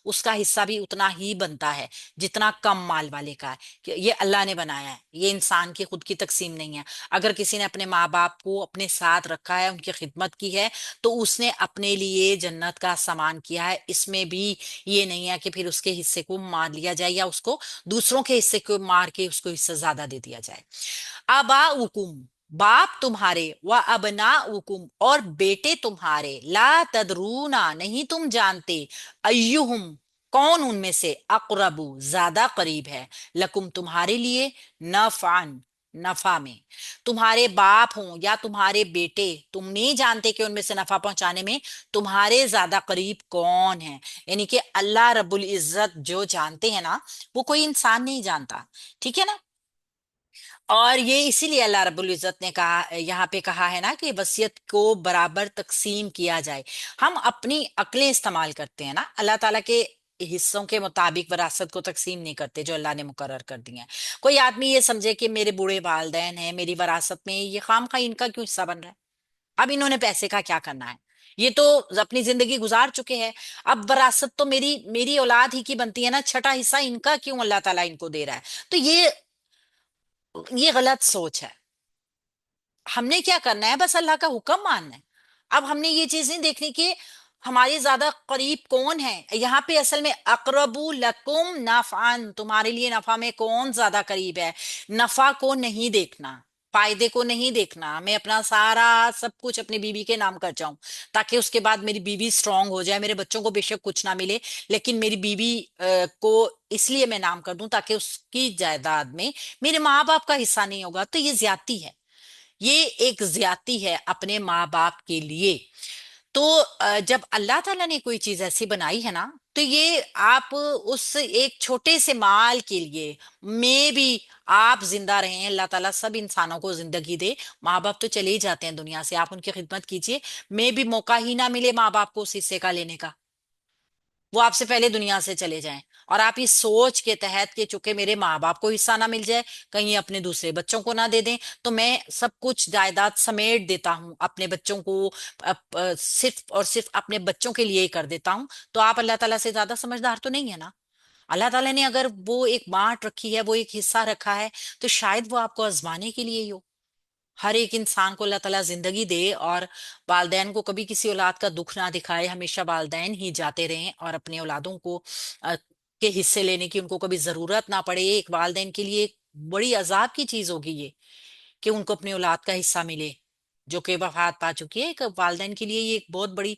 اس کا حصہ بھی اتنا ہی بنتا ہے جتنا کم مال والے کا ہے. کہ یہ اللہ نے بنایا ہے، یہ انسان کی خود کی تقسیم نہیں ہے. اگر کسی نے اپنے ماں باپ کو اپنے ساتھ رکھا ہے، ان کی خدمت کی ہے، تو اس نے اپنے لیے جنت کا سامان کیا ہے. اس میں بھی یہ نہیں ہے کہ پھر اس کے حصے کو مار لیا جائے یا اس کو دوسروں کے حصے کو مار کے اس کو حصہ زیادہ دے دیا جائے. آباؤکم، باپ تمہارے، و ابناؤکم، اور بیٹے تمہارے، لا تدرونا، نہیں تم جانتے، ایہم، کون ان میں سے، اقربو، زیادہ قریب ہے، لکم، تمہارے لیے، نفعن، نفع میں. تمہارے باپ ہوں یا تمہارے بیٹے، تم نہیں جانتے کہ ان میں سے نفع پہنچانے میں تمہارے زیادہ قریب کون ہے. یعنی کہ اللہ رب العزت جو جانتے ہیں نا، وہ کوئی انسان نہیں جانتا. ٹھیک ہے نا. اور یہ اسی لیے اللہ رب العزت نے کہا، یہاں پہ کہا ہے نا کہ وصیت کو برابر تقسیم کیا جائے. ہم اپنی عقلیں استعمال کرتے ہیں نا، اللہ تعالیٰ کے حصوں کے مطابق وراثت کو تقسیم نہیں کرتے جو اللہ نے مقرر کر دیا ہے. کوئی آدمی یہ سمجھے کہ میرے بوڑھے والدین ہیں، میری وراثت میں یہ خام خواہ ان کا کیوں حصہ بن رہا ہے، اب انہوں نے پیسے کا کیا کرنا ہے، یہ تو اپنی زندگی گزار چکے ہیں، اب وراثت تو میری میری اولاد ہی کی بنتی ہے نا، چھٹا حصہ ان کا کیوں اللہ تعالیٰ ان کو دے رہا ہے. تو یہ غلط سوچ ہے. ہم نے کیا کرنا ہے، بس اللہ کا حکم ماننا ہے. اب ہم نے یہ چیز نہیں دیکھنی کہ ہمارے زیادہ قریب کون ہے. یہاں پہ اصل میں اقربو لکم نفعن، تمہارے لیے نفع میں کون زیادہ قریب ہے. نفع کو نہیں دیکھنا، فائدے کو نہیں دیکھنا. میں اپنا سارا سب کچھ اپنی بیوی کے نام کر جاؤں تاکہ اس کے بعد میری بیوی سٹرونگ ہو جائے، میرے بچوں کو بے شک کچھ نہ ملے، لیکن میری بیوی کو اس لیے میں نام کر دوں تاکہ اس کی جائیداد میں میرے ماں باپ کا حصہ نہیں ہوگا. تو یہ زیادتی ہے، یہ ایک زیادتی ہے اپنے ماں باپ کے لیے. تو جب اللہ تعالیٰ نے کوئی چیز ایسی بنائی ہے نا، تو یہ آپ اس ایک چھوٹے سے مال کے لیے میں بھی آپ زندہ رہیں. اللہ تعالیٰ سب انسانوں کو زندگی دے. ماں باپ تو چلے ہی جاتے ہیں دنیا سے، آپ ان کی خدمت کیجئے، میں بھی موقع ہی نہ ملے ماں باپ کو اس حصے کا لینے کا، وہ آپ سے پہلے دنیا سے چلے جائیں. اور آپ اس سوچ کے تحت کہ چونکہ میرے ماں باپ کو حصہ نہ مل جائے، کہیں اپنے دوسرے بچوں کو نہ دے دیں، تو میں سب کچھ جائیداد سمیٹ دیتا ہوں اپنے بچوں کو، صرف اور صرف اپنے بچوں کے لیے ہی کر دیتا ہوں. تو آپ اللہ تعالیٰ سے زیادہ سمجھدار تو نہیں ہے نا. اللہ تعالیٰ نے اگر وہ ایک بانٹ رکھی ہے، وہ ایک حصہ رکھا ہے، تو شاید وہ آپ کو آزمانے کے لیے ہی ہو. ہر ایک انسان کو اللہ تعالیٰ زندگی دے اور والدین کو کبھی کسی اولاد کا دکھ نہ دکھائے، ہمیشہ والدین ہی جاتے رہیں اور اپنے اولادوں کو کے حصے لینے کی ان کو کبھی ضرورت نہ پڑے. ایک والدین کے لیے ایک بڑی عذاب کی چیز ہوگی یہ کہ ان کو اپنی اولاد کا حصہ ملے جو کہ وفات پا چکی ہے. ایک والدین کے لیے یہ ایک بہت بڑی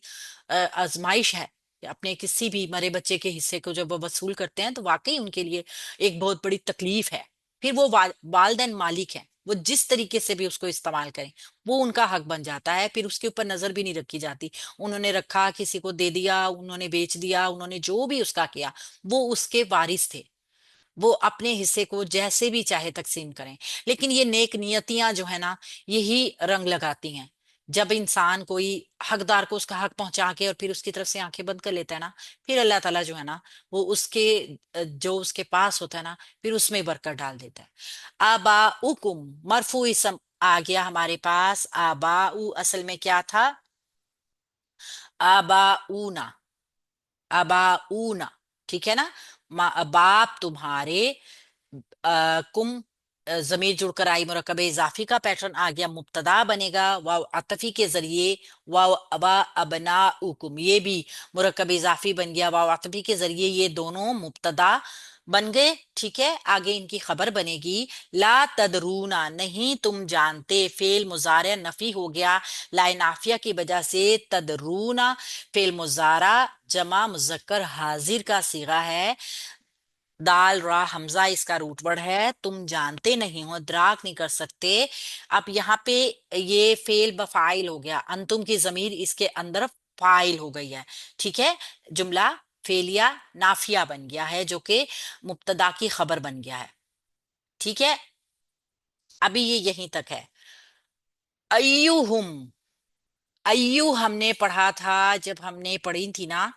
آزمائش ہے کہ اپنے کسی بھی مرے بچے کے حصے کو جب وہ وصول کرتے ہیں تو واقعی ان کے لیے ایک بہت بڑی تکلیف ہے. پھر وہ والدین مالک ہیں، وہ جس طریقے سے بھی اس کو استعمال کریں وہ ان کا حق بن جاتا ہے. پھر اس کے اوپر نظر بھی نہیں رکھی جاتی. انہوں نے رکھا، کسی کو دے دیا، انہوں نے بیچ دیا، انہوں نے جو بھی اس کا کیا، وہ اس کے وارث تھے، وہ اپنے حصے کو جیسے بھی چاہے تقسیم کریں. لیکن یہ نیک نیتیاں جو ہے نا، یہی رنگ لگاتی ہیں. جب انسان کوئی حقدار کو اس کا حق پہنچا کے اور پھر اس کی طرف سے آنکھیں بند کر لیتا ہے نا، پھر اللہ تعالیٰ جو ہے نا وہ اس کے جو اس کے پاس ہوتا ہے نا، پھر اس میں برکت ڈال دیتا ہے. آباؤکم، مرفوع اسم آ گیا ہمارے پاس. آباؤ اصل میں کیا تھا؟ آباؤنا، آباؤنا. ٹھیک ہے نا. باپ تمہارے، کم ضمیر جڑ کر آئی، مرکب اضافی کا پیٹرن آ گیا، مبتدا بنے گا واو عطفی کے ذریعے. واو ابا ابناؤکم، یہ بھی مرکب اضافی بن گیا واو عطفی کے ذریعے، یہ دونوں مبتدا بن گئے. ٹھیک ہے. آگے ان کی خبر بنے گی لا تدرونا، نہیں تم جانتے. فعل مضارع نفی ہو گیا لا نافیہ کی وجہ سے. تدرونا فعل مضارع جمع مذکر حاضر کا صیغہ ہے، دال را حمزہ اس کا روٹ ورڈ ہے. تم جانتے نہیں ہو، ادراک نہیں کر سکتے. اب یہاں پہ یہ فعل بفاعل ہو گیا، انتم کی ضمیر اس کے اندر فاعل ہو گئی ہے. ٹھیک ہے. جملہ فعلیہ نافیہ بن گیا ہے جو کہ مبتدا کی خبر بن گیا ہے. ٹھیک ہے. ابھی یہ یہیں تک ہے. ایوہم، ایو ہم نے پڑھا تھا جب ہم نے پڑھی تھی نا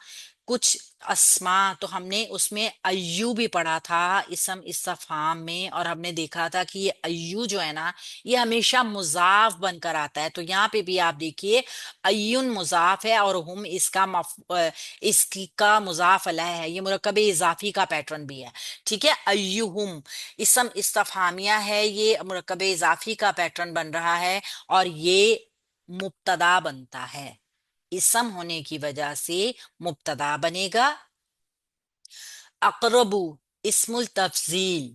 کچھ اسما تو ہم نے اس میں ایو بھی پڑھا تھا اسم استفہام میں، اور ہم نے دیکھا تھا کہ یہ ایو جو ہے نا یہ ہمیشہ مضاف بن کر آتا ہے. تو یہاں پہ بھی آپ دیکھیے ایون مضاف ہے اور ہم اس کا اس کا مضاف علیہ ہے. یہ مرکب اضافی کا پیٹرن بھی ہے. ٹھیک ہے، ایہم اسم استفہامیہ ہے، یہ مرکب اضافی کا پیٹرن بن رہا ہے اور یہ مبتدا بنتا ہے. اسم ہونے کی وجہ سے مبتدا بنے گا. اقربو اسم التفضیل،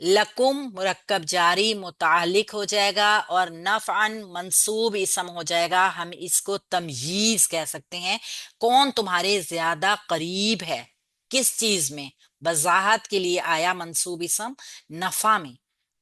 لکم مرکب جاری متعلق ہو جائے گا اور نفعن منصوب اسم ہو جائے گا. ہم اس کو تمییز کہہ سکتے ہیں، کون تمہارے زیادہ قریب ہے کس چیز میں. وضاحت کے لیے آیا منصوب اسم نفع میں.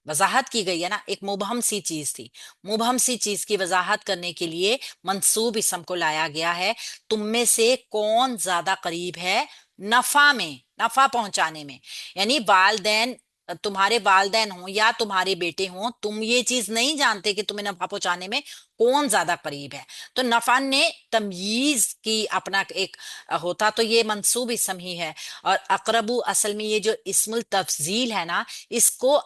وضاحت کی گئی ہے نا، ایک مبہم سی چیز تھی، مبہم سی چیز کی وضاحت کرنے کے لیے منصوب اسم کو لایا گیا ہے. تم میں سے کون زیادہ قریب ہے نفع میں، نفع پہنچانے میں. یعنی والدین، تمہارے والدین ہوں یا تمہارے بیٹے ہوں، تم یہ چیز نہیں جانتے کہ تمہیں نفع پہنچانے میں کون زیادہ قریب ہے. تو نفع نے تمییز کی اپنا ایک ہوتا تو یہ منصوب اسم ہی ہے. اور اقربو اصل میں یہ جو اسم التفضیل ہے نا، اس کو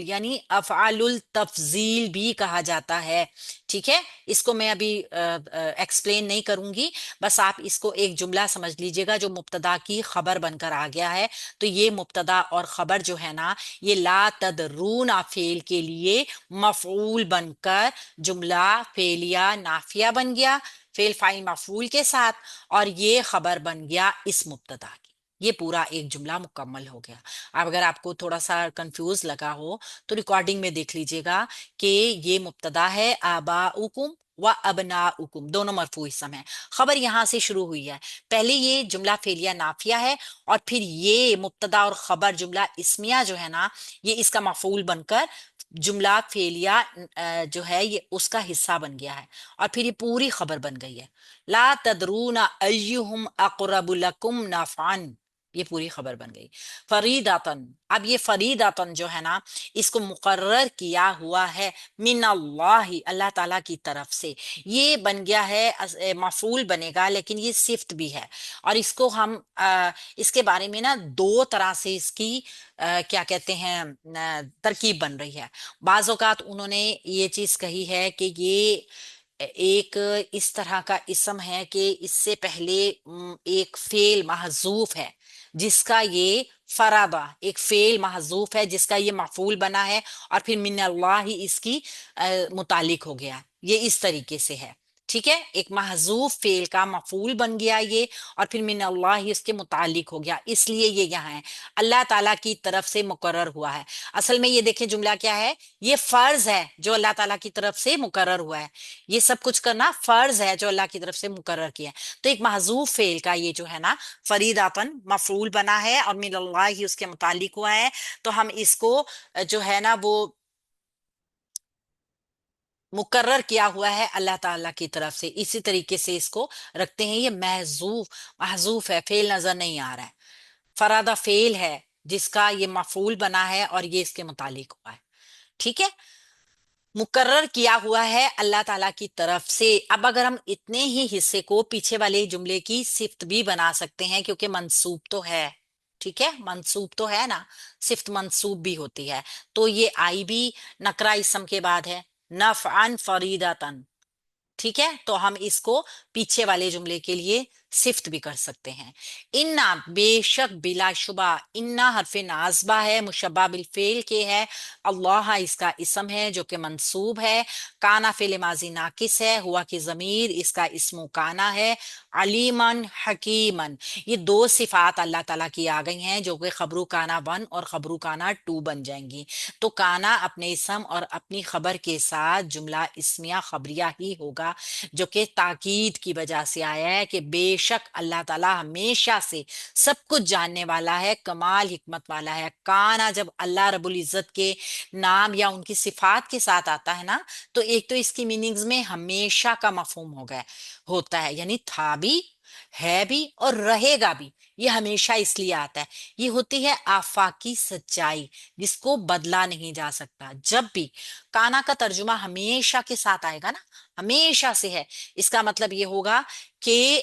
یعنی افعال التفضیل بھی کہا جاتا ہے. ٹھیک ہے، اس کو میں ابھی ایکسپلین نہیں کروں گی، بس آپ اس کو ایک جملہ سمجھ لیجئے گا جو مبتدا کی خبر بن کر آ گیا ہے. تو یہ مبتدا اور خبر جو ہے نا، یہ لا تدرون فعل کے لیے مفعول بن کر جملہ فعلیہ نافیہ بن گیا فعل فاعل مفعول کے ساتھ، اور یہ خبر بن گیا اس مبتدا کی. یہ پورا ایک جملہ مکمل ہو گیا. اب اگر آپ کو تھوڑا سا کنفیوز لگا ہو تو ریکارڈنگ میں دیکھ لیجئے گا کہ یہ مبتدا ہے آباؤکم و ابناؤکم، دونوں مرفوع اسم ہیں. خبر یہاں سے شروع ہوئی ہے. پہلے یہ جملہ فعلیہ نافیہ ہے اور پھر یہ مبتدا اور خبر جملہ اسمیہ جو ہے نا، یہ اس کا مفعول بن کر جملہ فعلیہ جو ہے یہ اس کا حصہ بن گیا ہے، اور پھر یہ پوری خبر بن گئی ہے. لا تدرون ایہم اقرب لکم نفعا، یہ پوری خبر بن گئی. فریداتن، اب یہ فریداتن جو ہے نا، اس کو مقرر کیا ہوا ہے من اللہ، اللہ تعالیٰ کی طرف سے. یہ بن گیا ہے مفعول بنے گا، لیکن یہ صفت بھی ہے. اور اس کو ہم اس کے بارے میں نا دو طرح سے اس کی کیا کہتے ہیں ترکیب بن رہی ہے. بعض اوقات انہوں نے یہ چیز کہی ہے کہ یہ ایک اس طرح کا اسم ہے کہ اس سے پہلے ایک فعل محذوف ہے جس کا یہ فرابہ، ایک فعل محذوف ہے جس کا یہ مفعول بنا ہے، اور پھر من اللہ ہی اس کی متعلق ہو گیا. یہ اس طریقے سے ہے. ٹھیک ہے، ایک محذوف فعل کا مفعول بن گیا یہ، اور پھر من اللہ ہی اس کے متعلق ہو گیا. اس لیے یہ یہاں ہے اللہ تعالیٰ کی طرف سے مقرر ہوا ہے. اصل میں یہ دیکھیں جملہ کیا ہے، یہ فرض ہے جو اللہ تعالیٰ کی طرف سے مقرر ہوا ہے. یہ سب کچھ کرنا فرض ہے جو اللہ کی طرف سے مقرر کیا ہے. تو ایک محذوف فعل کا یہ جو ہے نا فریداتن مفعول بنا ہے اور من اللہ ہی اس کے متعلق ہوا ہے. تو ہم اس کو جو ہے نا وہ مقرر کیا ہوا ہے اللہ تعالیٰ کی طرف سے، اسی طریقے سے اس کو رکھتے ہیں. یہ محذوف ہے، فعل نظر نہیں آ رہا ہے. فرادہ فعل ہے جس کا یہ مفعول بنا ہے اور یہ اس کے متعلق ہوا ہے. ٹھیک ہے، مقرر کیا ہوا ہے اللہ تعالیٰ کی طرف سے. اب اگر ہم اتنے ہی حصے کو پیچھے والے جملے کی صفت بھی بنا سکتے ہیں کیونکہ منصوب تو ہے. ٹھیک ہے، منصوب تو ہے نا، صفت منصوب بھی ہوتی ہے. تو یہ آئی بھی نکرہ اسم کے بعد ہے، نفعن فریداتن. ٹھیک ہے، تو ہم اس کو پیچھے والے جملے کے لیے صفت بھی کر سکتے ہیں. انا بے شک بلا شبہ، انا حرف ناصبہ ہے، مشبہ بالفعل کے ہے. اللہ اس کا اسم ہے جو کہ منصوب ہے. کانا فعل ماضی ناقص ہے. ہوا کی ضمیر اس کا اسم کانا ہے. علیمن حکیمن، یہ دو صفات اللہ تعالیٰ کی آ گئی ہیں جو کہ خبرو کانا 1 اور خبرو کانا 2 بن جائیں گی. تو کانا اپنے اسم اور اپنی خبر کے ساتھ جملہ اسمیہ خبریہ ہی ہوگا، جو کہ تاکید کی وجہ سے آیا ہے کہ بے شک اللہ تعالیٰ ہمیشہ سے سب کچھ جاننے والا ہے، کمال حکمت والا ہے. کانا جب اللہ رب العزت کے نام یا ان کی صفات کے ساتھ آتا ہے نا، تو ایک تو اس کی میننگز میں ہمیشہ کا مفہوم ہوتا ہے، یعنی تھا بھی، ہے بھی اور رہے گا بھی. یہ ہمیشہ اس لیے آتا ہے. یہ ہوتی ہے آفاقی سچائی جس کو بدلا نہیں جا سکتا. جب بھی کانا کا ترجمہ ہمیشہ کے ساتھ آئے گا نا، ہمیشہ سے ہے، اس کا مطلب یہ ہوگا کہ